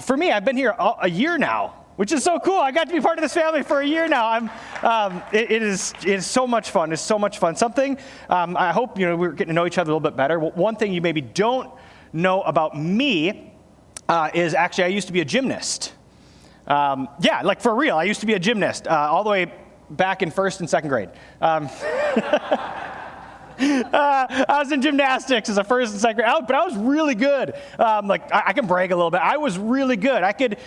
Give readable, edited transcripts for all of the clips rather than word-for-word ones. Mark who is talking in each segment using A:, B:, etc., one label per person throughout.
A: For me, I've been here a year now, which is so cool. I got to be part of this family for a year now. It is so much fun. It's so much fun. Something I hope we're getting to know each other a little bit better. One thing you maybe don't know about me is actually I used to be a gymnast. Like for real, I used to be a gymnast all the way back in first and second grade. I was in gymnastics as a first and second grade, but I was really good. I can brag a little bit. I was really good. I could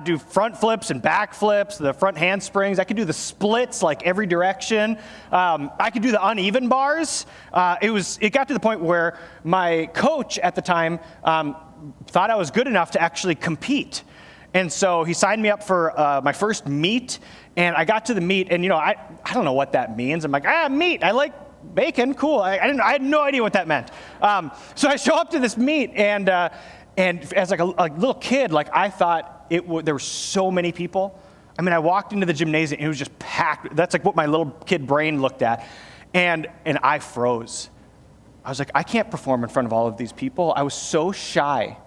A: do front flips and back flips, the front handsprings. I could do the splits like every direction. I could do the uneven bars. It got to the point where my coach at the time thought I was good enough to actually compete. And so he signed me up for my first meet, and I got to the meet, and I don't know what that means. I'm like, meet. I like bacon, cool. I had no idea what that meant. So I show up to this meet, and as like a little kid, I thought there were so many people. I mean, I walked into the gymnasium, and it was just packed. That's like what my little kid brain looked at, and I froze. I was like, I can't perform in front of all of these people. I was so shy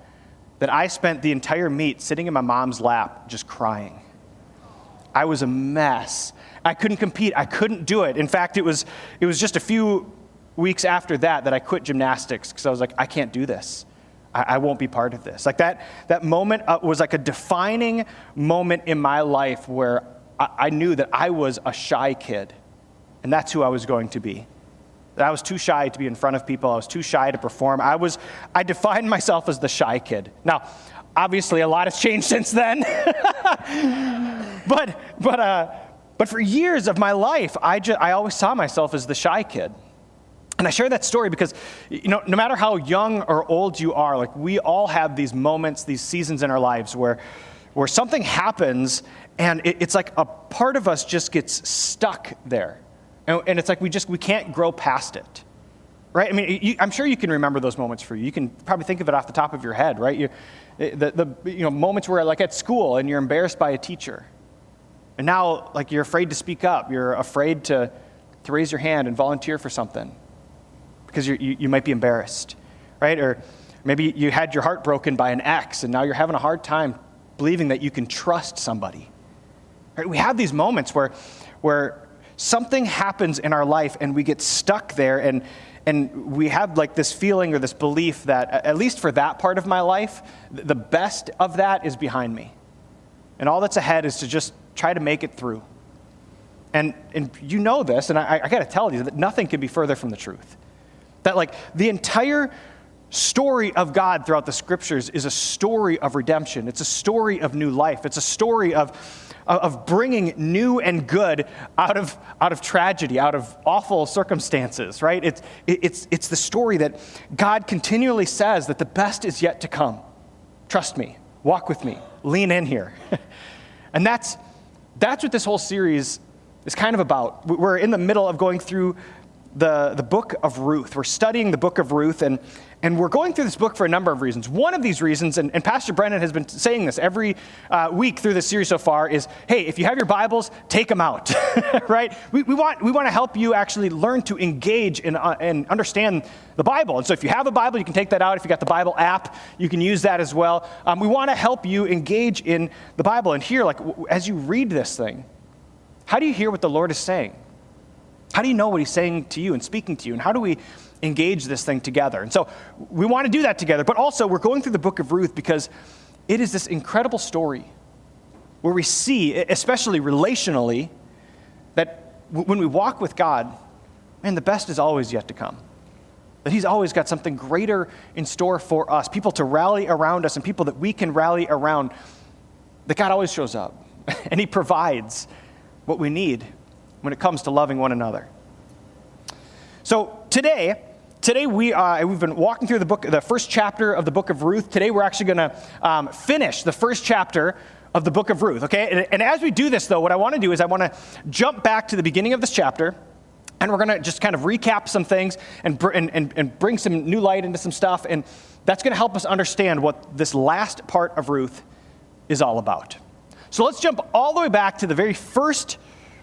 A: that I spent the entire meet sitting in my mom's lap just crying. I was a mess. I couldn't compete. I couldn't do it. In fact, it was just a few weeks after that I quit gymnastics because I was like, I can't do this. I won't be part of this. Like that moment was like a defining moment in my life where I knew that I was a shy kid, and that's who I was going to be. That I was too shy to be in front of people. I was too shy to perform. I defined myself as the shy kid. Now, obviously, a lot has changed since then. But for years of my life, I always saw myself as the shy kid. And I share that story because, no matter how young or old you are, we all have these moments, these seasons in our lives where something happens and it's like a part of us just gets stuck there. And it's like we can't grow past it, right? I mean, I'm sure you can remember those moments for you. You can probably think of it off the top of your head, right? The moments where, like at school, and you're embarrassed by a teacher, and now you're afraid to speak up. You're afraid to raise your hand and volunteer for something because you might be embarrassed, right? Or maybe you had your heart broken by an ex, and now you're having a hard time believing that you can trust somebody. Right? We have these moments where something happens in our life and we get stuck there and we have this feeling or this belief that, at least for that part of my life, the best of that is behind me. And all that's ahead is to just try to make it through. And you know this, and I got to tell you that nothing can be further from the truth. That the entire story of God throughout the scriptures is a story of redemption. It's a story of new life. It's a story of bringing new and good out of tragedy, out of awful circumstances, right? It's the story that God continually says that the best is yet to come. Trust me, walk with me, lean in here. And that's what this whole series is kind of about. We're in the middle of going through the book of Ruth. We're studying the book of Ruth, and we're going through this book for a number of reasons. One of these reasons, and Pastor Brennan has been saying this every week through this series so far, is, hey, if you have your Bibles, take them out, right? We want to help you actually learn to engage and understand the Bible. And so if you have a Bible, you can take that out. If you got the Bible app, you can use that as well. We want to help you engage in the Bible. And here, as you read this thing, how do you hear what the Lord is saying? How do you know what he's saying to you and speaking to you? And how do we engage this thing together? And so we want to do that together. But also, we're going through the book of Ruth because it is this incredible story where we see, especially relationally, that when we walk with God, man, the best is always yet to come. That he's always got something greater in store for us, people to rally around us and people that we can rally around, that God always shows up and he provides what we need when it comes to loving one another. So today we've been walking through the first chapter of the book of Ruth. Today we're actually going to finish the first chapter of the book of Ruth, okay? And as we do this, though, what I want to do is I want to jump back to the beginning of this chapter, and we're going to just kind of recap some things and bring some new light into some stuff, and that's going to help us understand what this last part of Ruth is all about. So let's jump all the way back to the very first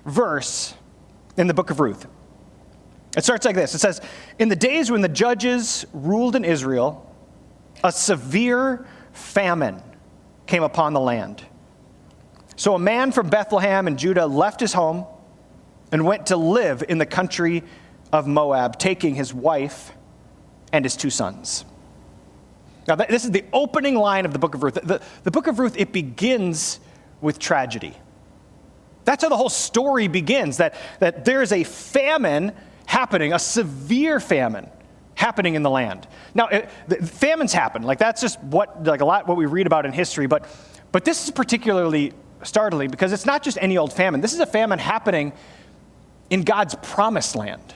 A: verse in the book of Ruth. It starts like this. It says, "In the days when the judges ruled in Israel, a severe famine came upon the land. So a man from Bethlehem in Judah left his home and went to live in the country of Moab, taking his wife and his 2 sons. Now, this is the opening line of the book of Ruth. The book of Ruth, it begins with tragedy. That's how the whole story begins, that there is a famine happening, a severe famine happening in the land. Now, famines happen. Like, that's just a lot what we read about in history. But this is particularly startling because it's not just any old famine. This is a famine happening in God's promised land.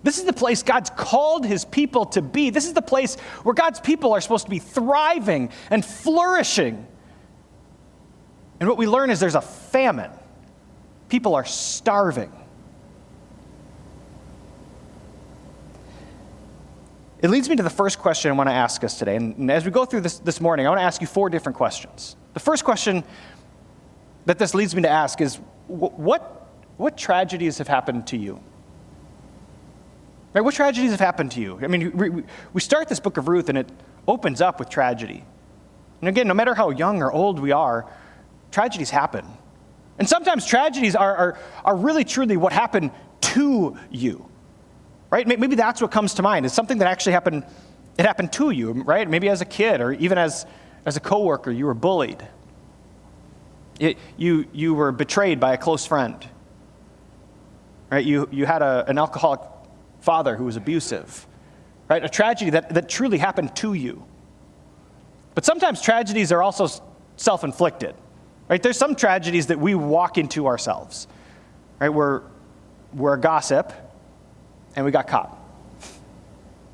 A: This is the place God's called his people to be. This is the place where God's people are supposed to be thriving and flourishing. And what we learn is there's a famine. People are starving. It leads me to the first question I want to ask us today. And as we go through this morning, I want to ask you 4 different questions. The first question that this leads me to ask is, what tragedies have happened to you? Right? What tragedies have happened to you? I mean, we start this book of Ruth, and it opens up with tragedy. And again, no matter how young or old we are, tragedies happen. And sometimes tragedies are really truly what happened to you. Right? Maybe that's what comes to mind. It's something that actually happened. It happened to you, right? Maybe as a kid, or even as a coworker, you were bullied. You were betrayed by a close friend. Right? You had an alcoholic father who was abusive. Right? A tragedy that truly happened to you. But sometimes tragedies are also self-inflicted. Right? There's some tragedies that we walk into ourselves. Right? We're a gossip. And we got caught,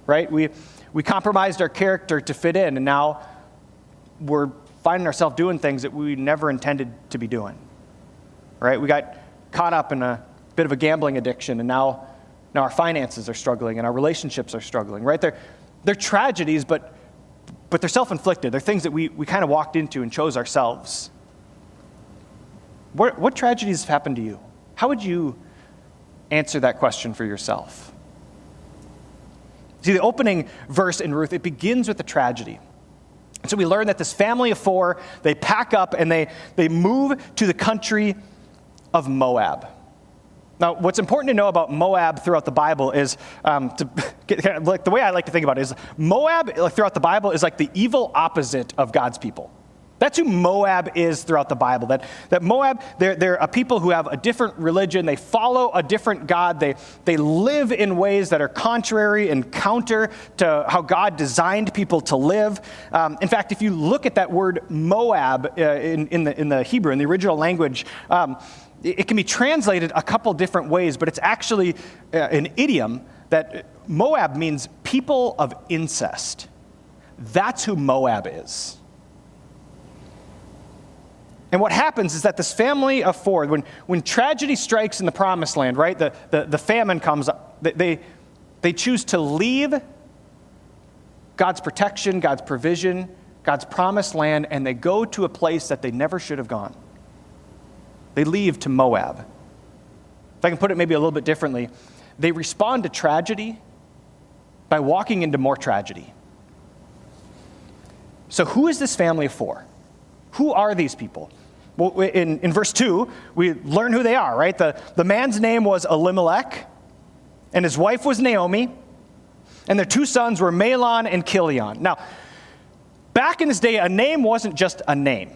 A: right? We compromised our character to fit in, and now we're finding ourselves doing things that we never intended to be doing, right? We got caught up in a bit of a gambling addiction, and now our finances are struggling, and our relationships are struggling, right? They're tragedies, but they're self-inflicted. They're things that we kind of walked into and chose ourselves. What tragedies have happened to you? How would you answer that question for yourself? See, the opening verse in Ruth, it begins with a tragedy. And so we learn that this family of 4, they pack up and they move to the country of Moab. Now, what's important to know about Moab throughout the Bible is, the way I like to think about it is, Moab throughout the Bible is like the evil opposite of God's people. That's who Moab is throughout the Bible. That Moab, they're a people who have a different religion. They follow a different God. They live in ways that are contrary and counter to how God designed people to live. In fact, if you look at that word Moab in the Hebrew, in the original language, it can be translated a couple different ways, but it's actually an idiom that Moab means people of incest. That's who Moab is. And what happens is that this family of 4, when tragedy strikes in the promised land, right, the famine comes, they choose to leave God's protection, God's provision, God's promised land, and they go to a place that they never should have gone. They leave to Moab. If I can put it maybe a little bit differently, they respond to tragedy by walking into more tragedy. So who is this family of 4? Who are these people? Well, in verse 2, we learn who they are, right? The man's name was Elimelech, and his wife was Naomi, and their 2 sons were Mahlon and Chilion. Now, back in this day, a name wasn't just a name,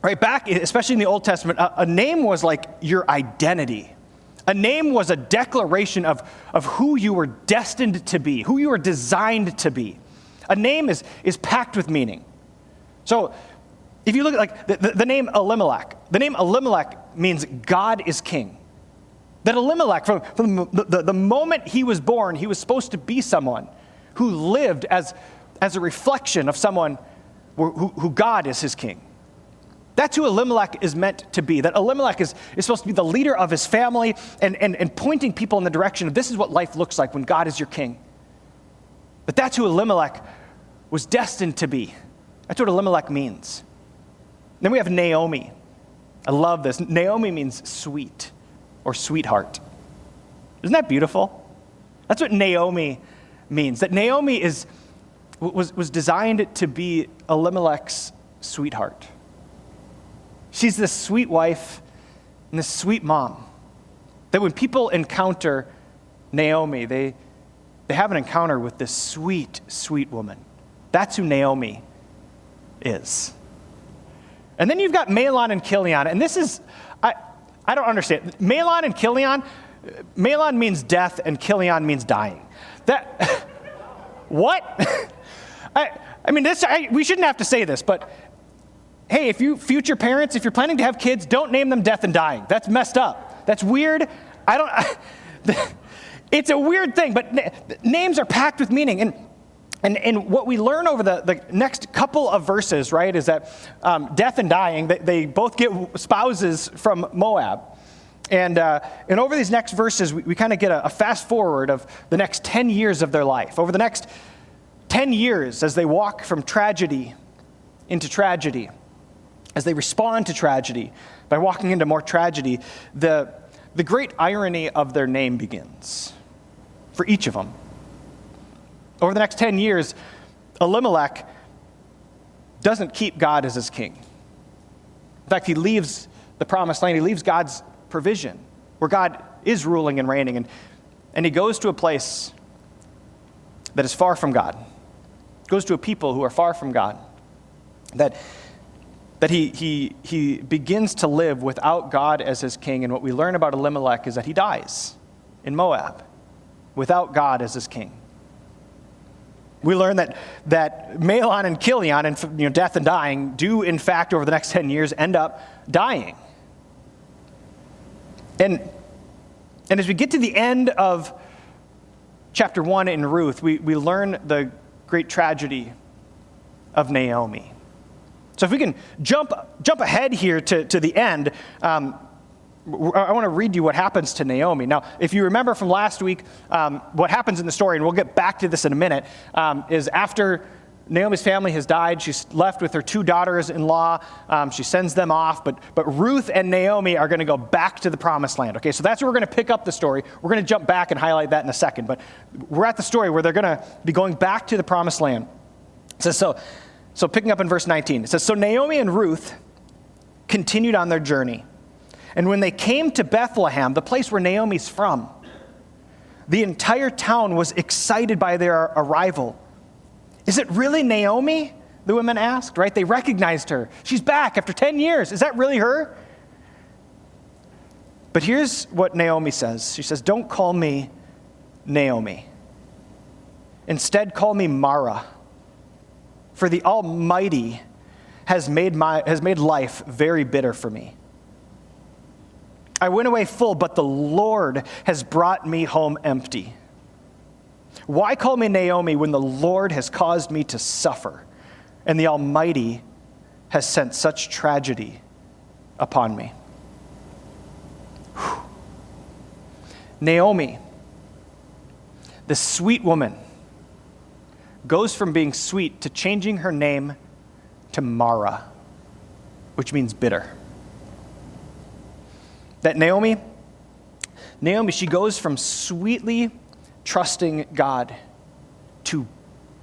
A: right? Back, especially in the Old Testament, a name was like your identity. A name was a declaration of who you were destined to be, who you were designed to be. A name is packed with meaning. So, if you look at like the name Elimelech means God is king. That Elimelech, from the moment he was born, he was supposed to be someone who lived as a reflection of someone who God is his king. That's who Elimelech is meant to be. That Elimelech is supposed to be the leader of his family and pointing people in the direction of this is what life looks like when God is your king. But that's who Elimelech was destined to be. That's what Elimelech means. Then we have Naomi. I love this. Naomi means sweet or sweetheart. Isn't that beautiful? That's what Naomi means. That Naomi was designed to be Elimelech's sweetheart. She's this sweet wife and this sweet mom that when people encounter Naomi, they have an encounter with this sweet, sweet woman. That's who Naomi is. And then you've got Mahlon and Chilion, and this is, I don't understand. Mahlon and Chilion, Mahlon means death and Chilion means dying. What? We shouldn't have to say this, but hey, if you future parents, if you're planning to have kids, don't name them death and dying. That's messed up. That's weird. It's a weird thing, but names are packed with meaning. And what we learn over the next couple of verses, right, is that death and dying, they both get spouses from Moab. And over these next verses, we kind of get a fast forward of the next 10 years of their life. Over the next 10 years, as they walk from tragedy into tragedy, as they respond to tragedy by walking into more tragedy, the great irony of their name begins for each of them. Over the next 10 years, Elimelech doesn't keep God as his king. In fact, he leaves the promised land. He leaves God's provision where God is ruling and reigning. And he goes to a place that is far from God. Goes to a people who are far from God. That he begins to live without God as his king. And what we learn about Elimelech is that he dies in Moab without God as his king. We learn that Mahlon and Chilion, and death and dying, do in fact over the next 10 years end up dying. And as we get to the end of chapter 1 in Ruth, we learn the great tragedy of Naomi. So if we can jump ahead here to the end, I want to read you what happens to Naomi. Now, if you remember from last week, what happens in the story, and we'll get back to this in a minute, is after Naomi's family has died, she's left with her 2 daughters-in-law. She sends them off, but Ruth and Naomi are going to go back to the promised land. Okay, so that's where we're going to pick up the story. We're going to jump back and highlight that in a second, but we're at the story where they're going to be going back to the promised land. It says, so picking up in verse 19, it says, so Naomi and Ruth continued on their journey. And when they came to Bethlehem, the place where Naomi's from, the entire town was excited by their arrival. Is it really Naomi? The women asked, right? They recognized her. She's back after 10 years. Is that really her? But here's what Naomi says. She says, don't call me Naomi. Instead, call me Mara. For the Almighty has made life very bitter for me. I went away full, but the Lord has brought me home empty. Why call me Naomi when the Lord has caused me to suffer, and the Almighty has sent such tragedy upon me? Whew. Naomi, the sweet woman, goes from being sweet to changing her name to Mara, which means bitter. That Naomi, she goes from sweetly trusting God to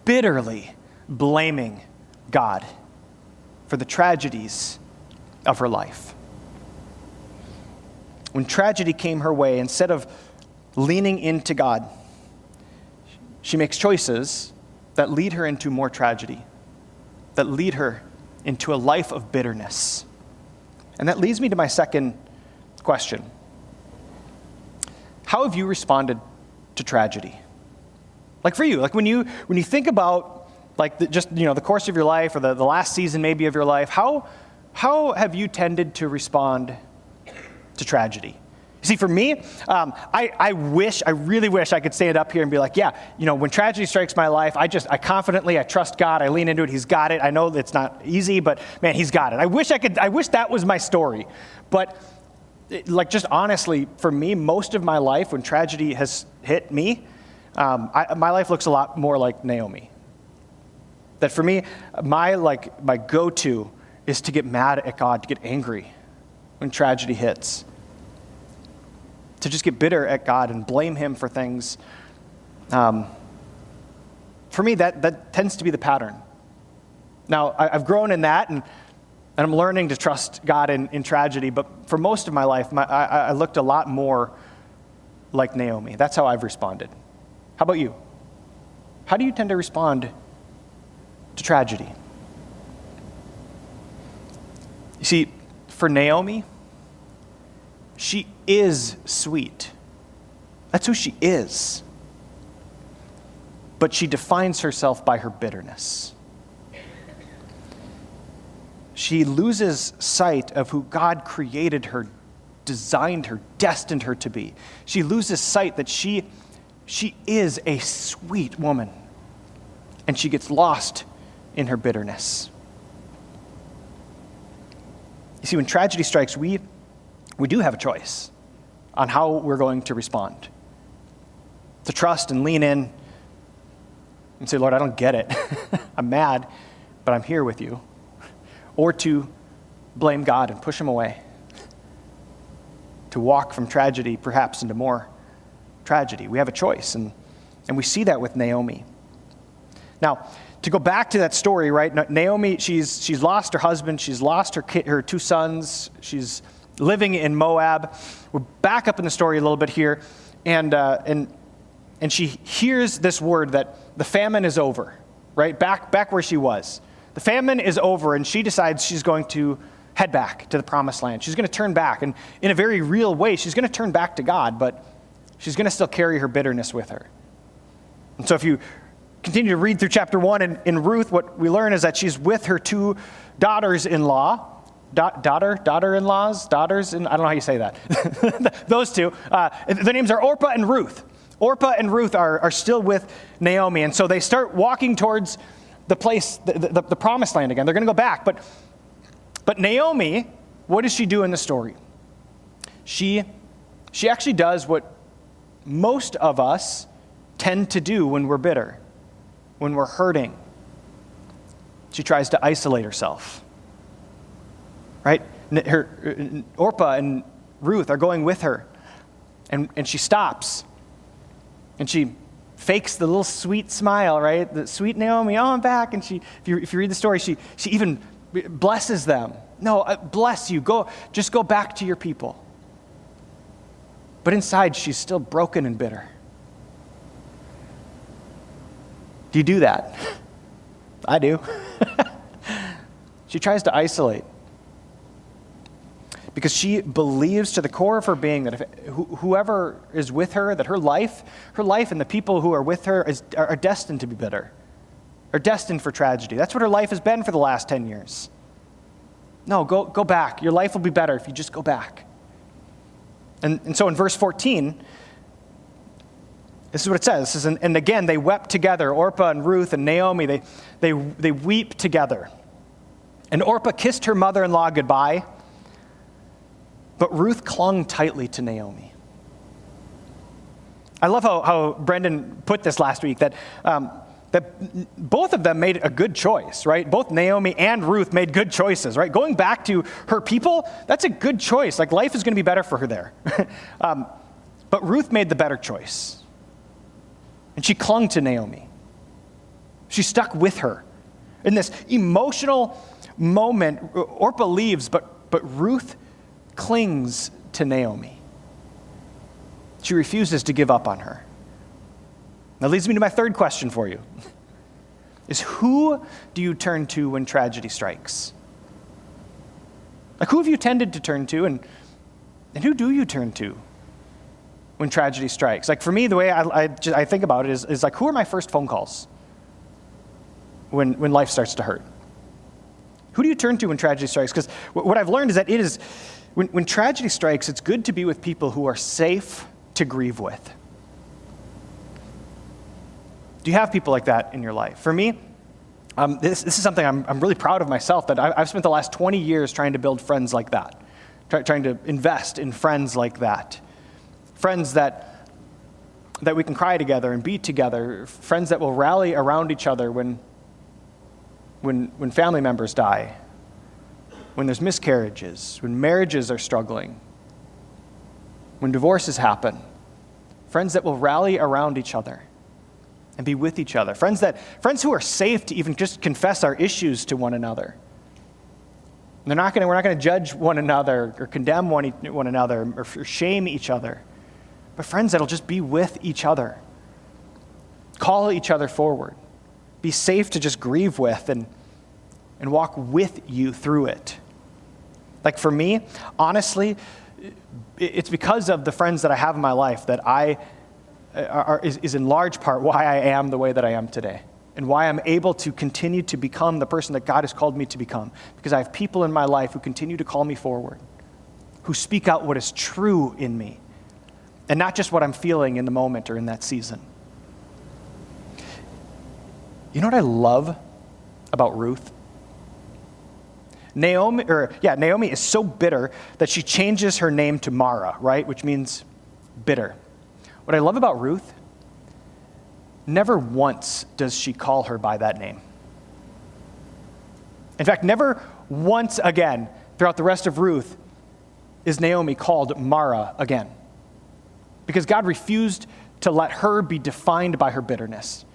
A: bitterly blaming God for the tragedies of her life. When tragedy came her way, instead of leaning into God, she makes choices that lead her into more tragedy, that lead her into a life of bitterness. And that leads me to my second question. How have you responded to tragedy? Like for you, like when you think about like the course of your life or the last season maybe of your life, how have you tended to respond to tragedy? You see, for me, I really wish I could stand up here and be like, yeah, when tragedy strikes my life, I confidently, I trust God, I lean into it, he's got it. I know that it's not easy, but man, he's got it. I wish that was my story. But just honestly, for me, most of my life, when tragedy has hit me, my life looks a lot more like Naomi. That for me, my go-to is to get mad at God, to get angry when tragedy hits. To just get bitter at God and blame him for things. For me, that tends to be the pattern. Now, I've grown in that, and I'm learning to trust God in tragedy, but for most of my life, I looked a lot more like Naomi. That's how I've responded. How about you? How do you tend to respond to tragedy? You see, for Naomi, she is sweet. That's who she is. But she defines herself by her bitterness. She loses sight of who God created her, designed her, destined her to be. She loses sight that she is a sweet woman, and she gets lost in her bitterness. You see, when tragedy strikes, we do have a choice on how we're going to respond. To trust and lean in and say, Lord, I don't get it. I'm mad, but I'm here with you. Or to blame God and push him away. To walk from tragedy perhaps into more tragedy. We have a choice, and we see that with Naomi. Now, to go back to that story, right? Naomi, she's lost her husband, she's lost her two sons, she's living in Moab. We're back up in the story a little bit here, and she hears this word that the famine is over, right? Back where she was. The famine is over, and she decides she's going to head back to the promised land. She's going to turn back, and in a very real way, she's going to turn back to God, but she's going to still carry her bitterness with her. And so if you continue to read through chapter 1 in Ruth, what we learn is that she's with her two daughters-in-law, I don't know how you say that. Those two, their names are Orpah and Ruth. Orpah and Ruth are still with Naomi, and so they start walking towards the place, the promised land again. They're going to go back, but Naomi, what does she do in the story? She actually does what most of us tend to do when we're bitter, when we're hurting. She tries to isolate herself, right? Orpah and Ruth are going with her, and she stops, and she fakes the little sweet smile, right? The sweet Naomi, oh, I'm back. And if you read the story, she even blesses them. No, bless you. Just go back to your people. But inside, she's still broken and bitter. Do you do that? I do. She tries to isolate because she believes to the core of her being that whoever is with her, that her life and the people who are with her are destined to be bitter, are destined for tragedy. That's what her life has been for the last 10 years. No, go back. Your life will be better if you just go back. And so in verse 14, this is what it says. It says, and again, they wept together, Orpah and Ruth and Naomi, they weep together. And Orpah kissed her mother-in-law goodbye, but Ruth clung tightly to Naomi. I love how Brendan put this last week, that both of them made a good choice, right? Both Naomi and Ruth made good choices, right? Going back to her people, that's a good choice. Like, life is going to be better for her there. But Ruth made the better choice. And she clung to Naomi. She stuck with her. In this emotional moment, Orpah leaves, but Ruth clings to Naomi. She refuses to give up on her. That leads me to my third question for you. Is who do you turn to when tragedy strikes? Like, who have you tended to turn to, and who do you turn to when tragedy strikes? Like, for me, the way I think about it is like, who are my first phone calls when life starts to hurt? Who do you turn to when tragedy strikes? Because what I've learned is that when tragedy strikes, it's good to be with people who are safe to grieve with. Do you have people like that in your life? For me, this is something I'm really proud of myself, that I've spent the last 20 years trying to build friends like that, trying to invest in friends like that. Friends that we can cry together and be together, friends that will rally around each other when family members die, when there's miscarriages, when marriages are struggling, when divorces happen. Friends that will rally around each other. and be with each other. Friends who are safe to even just confess our issues to one another. We're not going to judge one another or condemn one another or shame each other. But friends that'll just be with each other. Call each other forward. Be safe to just grieve with and walk with you through it. Like for me, honestly, it's because of the friends that I have in my life that is in large part why I am the way that I am today. And why I'm able to continue to become the person that God has called me to become. Because I have people in my life who continue to call me forward, who speak out what is true in me, and not just what I'm feeling in the moment or in that season. You know what I love about Ruth? Naomi is so bitter that she changes her name to Mara, right? Which means bitter. What I love about Ruth, never once does she call her by that name. In fact, never once again throughout the rest of Ruth is Naomi called Mara again. Because God refused to let her be defined by her bitterness.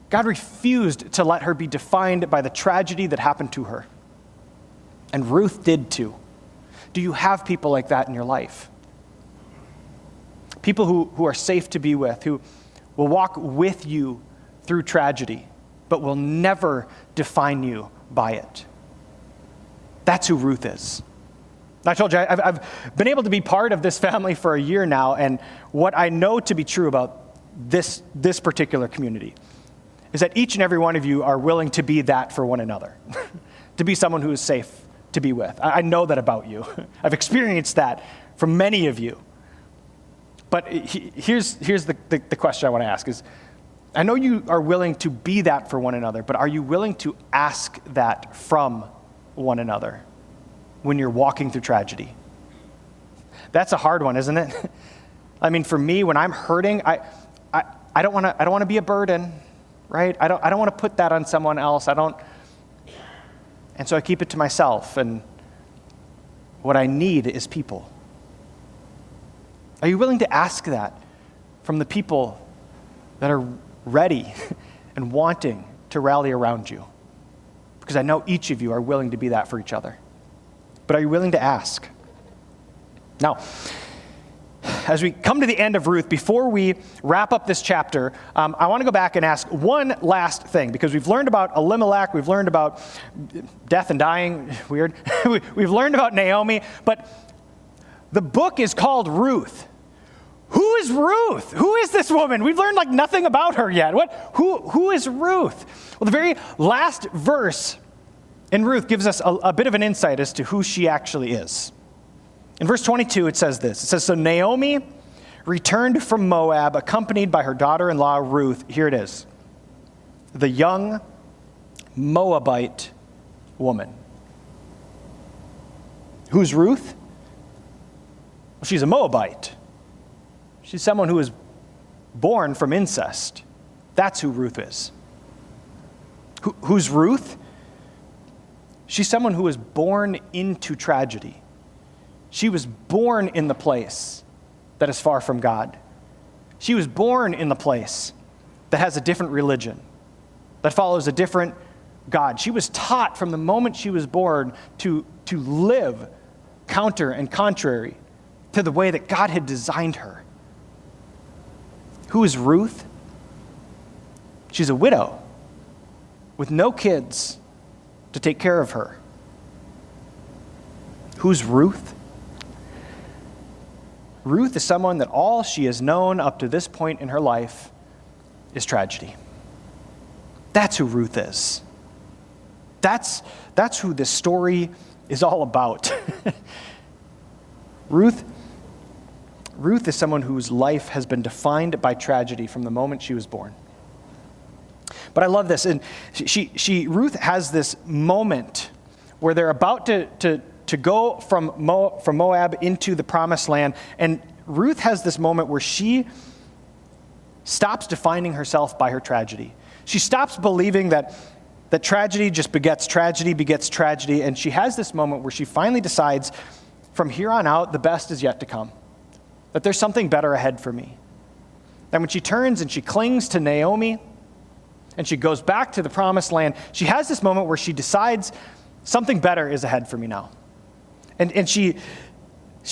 A: God refused to let her be defined by the tragedy that happened to her. And Ruth did too. Do you have people like that in your life? People who are safe to be with, who will walk with you through tragedy, but will never define you by it. That's who Ruth is. I told you, I've been able to be part of this family for a year now, and what I know to be true about this particular community is that each and every one of you are willing to be that for one another, to be someone who is safe to be with. I know that about you. I've experienced that from many of you. But here's the question I want to ask is, I know you are willing to be that for one another, but are you willing to ask that from one another when you're walking through tragedy? That's a hard one, isn't it? I mean, for me, when I'm hurting, I don't want to be a burden, right? I don't want to put that on someone else. And so I keep it to myself, and what I need is people. Are you willing to ask that from the people that are ready and wanting to rally around you? Because I know each of you are willing to be that for each other. But are you willing to ask? Now, as we come to the end of Ruth, before we wrap up this chapter, I want to go back and ask one last thing, because we've learned about Elimelech, we've learned about death and dying, weird. We've learned about Naomi, but the book is called Ruth. Who is Ruth? Who is this woman? We've learned nothing about her yet. Who is Ruth? Well, the very last verse in Ruth gives us a bit of an insight as to who she actually is. In verse 22, it says this. It says, "So Naomi returned from Moab, accompanied by her daughter-in-law Ruth." Here it is. "The young Moabite woman." Who's Ruth? Well, she's a Moabite. She's someone who was born from incest. That's who Ruth is. Who's Ruth? She's someone who was born into tragedy. She was born in the place that is far from God. She was born in the place that has a different religion, that follows a different God. She was taught from the moment she was born to live counter and contrary to the way that God had designed her. Who is Ruth? She's a widow with no kids to take care of her. Who's Ruth? Ruth is someone that all she has known up to this point in her life is tragedy. That's who Ruth is. That's who this story is all about. Ruth is someone whose life has been defined by tragedy from the moment she was born. But I love this, and Ruth has this moment where they're about to go from Moab into the promised land, and Ruth has this moment where she stops defining herself by her tragedy. She stops believing that tragedy just begets tragedy, and she has this moment where she finally decides, from here on out, the best is yet to come. That there's something better ahead for me. And when she turns and she clings to Naomi and she goes back to the promised land, she has this moment where she decides something better is ahead for me now. And she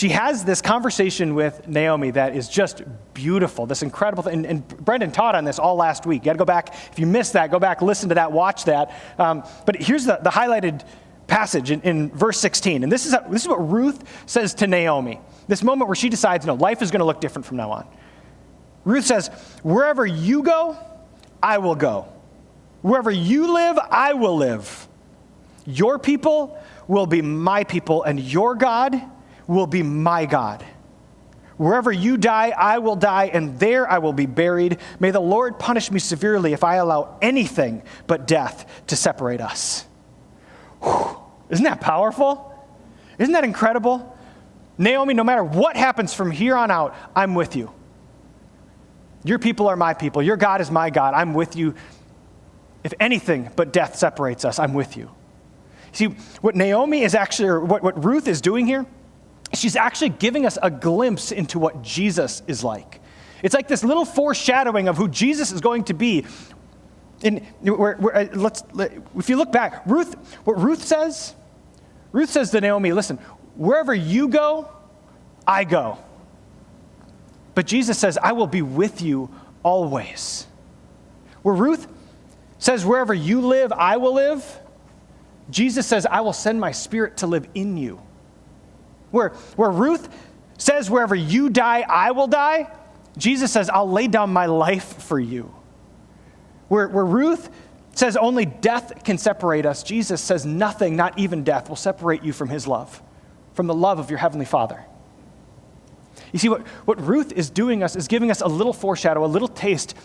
A: has this conversation with Naomi that is just beautiful, this incredible thing. And Brendan taught on this all last week. You got to go back. If you missed that, go back, listen to that, watch that. But here's the highlighted passage in verse 16. And this is what Ruth says to Naomi. This moment where she decides, no, life is going to look different from now on. Ruth says, wherever you go, I will go. Wherever you live, I will live. Your people will be my people, and your God will be my God. Wherever you die, I will die, and there I will be buried. May the Lord punish me severely if I allow anything but death to separate us. Whew. Isn't that powerful? Isn't that incredible? Naomi, no matter what happens from here on out, I'm with you. Your people are my people. Your God is my God. I'm with you. If anything but death separates us, I'm with you. See, what Naomi is actually, or what Ruth is doing here, she's actually giving us a glimpse into what Jesus is like. It's like this little foreshadowing of who Jesus is going to be. If you look back, what Ruth says to Naomi, listen, wherever you go, I go. But Jesus says, I will be with you always. Where Ruth says, wherever you live, I will live, Jesus says, I will send my Spirit to live in you. Where Ruth says, wherever you die, I will die, Jesus says, I'll lay down my life for you. Where Ruth says only death can separate us, Jesus says nothing, not even death, will separate you from his love, from the love of your heavenly Father. You see, what Ruth is doing is giving us a little foreshadow, a little taste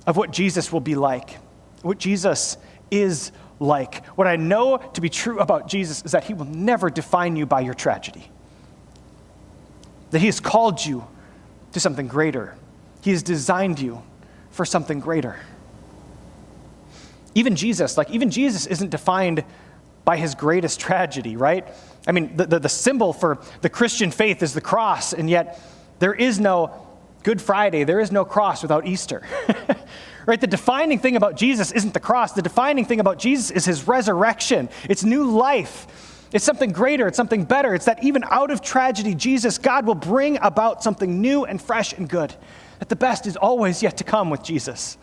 A: of what Jesus will be like, what Jesus is like. What I know to be true about Jesus is that he will never define you by your tragedy, that he has called you to something greater. He has designed you for something greater. Even Jesus isn't defined by his greatest tragedy, right? I mean, the symbol for the Christian faith is the cross, and yet there is no Good Friday, there is no cross without Easter. Right? The defining thing about Jesus isn't the cross. The defining thing about Jesus is his resurrection. It's new life. It's something greater. It's something better. It's that even out of tragedy, God will bring about something new and fresh and good. That the best is always yet to come with Jesus.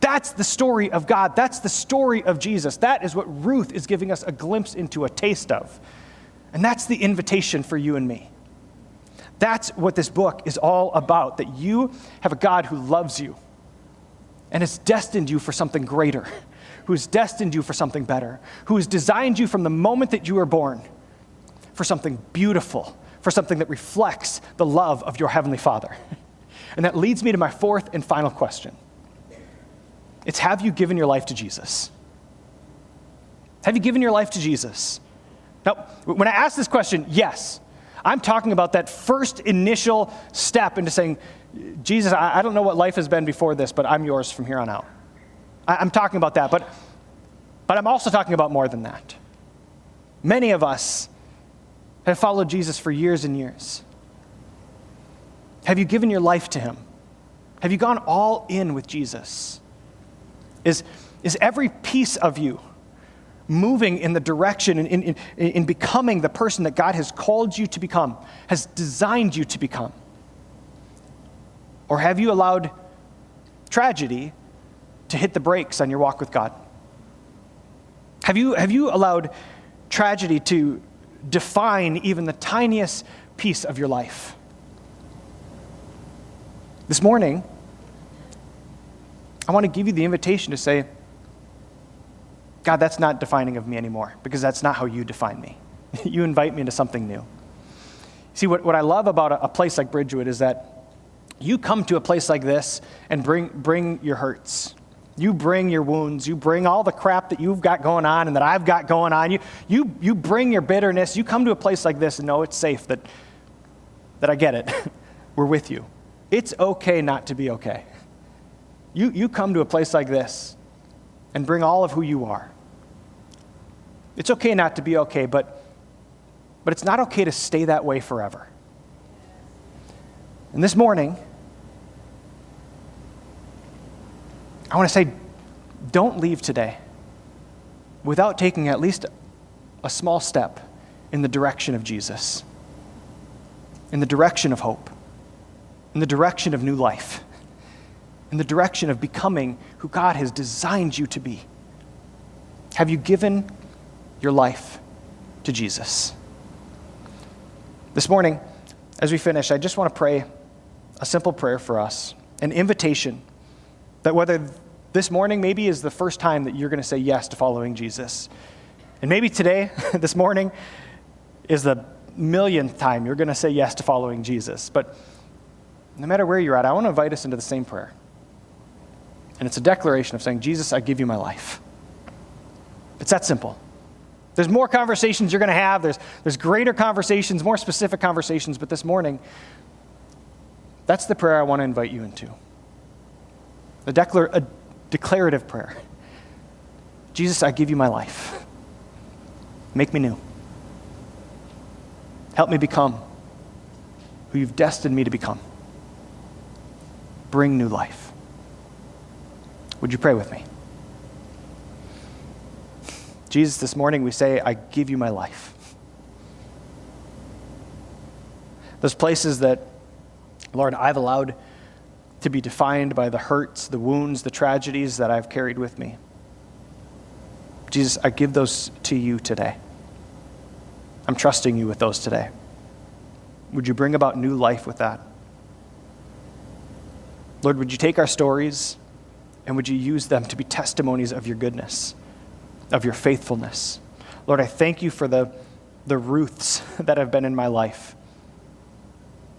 A: That's the story of God. That's the story of Jesus. That is what Ruth is giving us a glimpse into, a taste of. And that's the invitation for you and me. That's what this book is all about, that you have a God who loves you and has destined you for something greater, who has destined you for something better, who has designed you from the moment that you were born for something beautiful, for something that reflects the love of your heavenly Father. And that leads me to my fourth and final question. It's, have you given your life to Jesus? Have you given your life to Jesus? Now, when I ask this question, yes, I'm talking about that first initial step into saying, Jesus, I don't know what life has been before this, but I'm yours from here on out. I'm talking about that, but I'm also talking about more than that. Many of us have followed Jesus for years and years. Have you given your life to him? Have you gone all in with Jesus? Is every piece of you moving in the direction, in becoming the person that God has called you to become, has designed you to become? Or have you allowed tragedy to hit the brakes on your walk with God? Have you allowed tragedy to define even the tiniest piece of your life? This morning, I want to give you the invitation to say, God, that's not defining of me anymore, because that's not how you define me. You invite me into something new. See, what I love about a place like Bridgewood is that you come to a place like this and bring your hurts. You bring your wounds. You bring all the crap that you've got going on and that I've got going on. You bring your bitterness. You come to a place like this and know it's safe, that I get it. We're with you. It's okay not to be okay. You come to a place like this and bring all of who you are. It's okay not to be okay, but it's not okay to stay that way forever. And this morning, I want to say, don't leave today without taking at least a small step in the direction of Jesus, in the direction of hope, in the direction of new life, in the direction of becoming who God has designed you to be. Have you given your life to Jesus? This morning, as we finish, I just want to pray a simple prayer for us, an invitation that whether this morning maybe is the first time that you're going to say yes to following Jesus, and maybe today, this morning, is the millionth time you're going to say yes to following Jesus. But no matter where you're at, I want to invite us into the same prayer. And it's a declaration of saying, Jesus, I give you my life. It's that simple. There's more conversations you're going to have. There's greater conversations, more specific conversations. But this morning, that's the prayer I want to invite you into. A declarative prayer. Jesus, I give you my life. Make me new. Help me become who you've destined me to become. Bring new life. Would you pray with me? Jesus, this morning we say, I give you my life. Those places that, Lord, I've allowed to be defined by the hurts, the wounds, the tragedies that I've carried with me. Jesus, I give those to you today. I'm trusting you with those today. Would you bring about new life with that? Lord, would you take our stories and would you use them to be testimonies of your goodness, of your faithfulness? Lord, I thank you for the Ruths that have been in my life,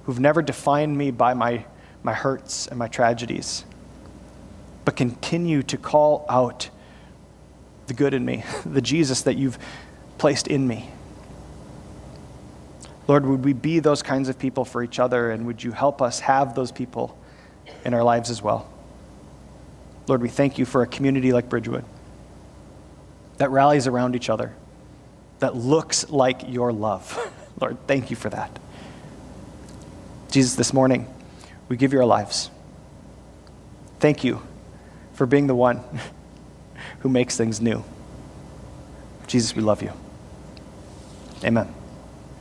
A: who've never defined me by my hurts and my tragedies, but continue to call out the good in me, the Jesus that you've placed in me. Lord, would we be those kinds of people for each other, and would you help us have those people in our lives as well? Lord, we thank you for a community like Bridgewood that rallies around each other, that looks like your love. Lord, thank you for that. Jesus, this morning, we give you our lives. Thank you for being the one who makes things new. Jesus, we love you. Amen.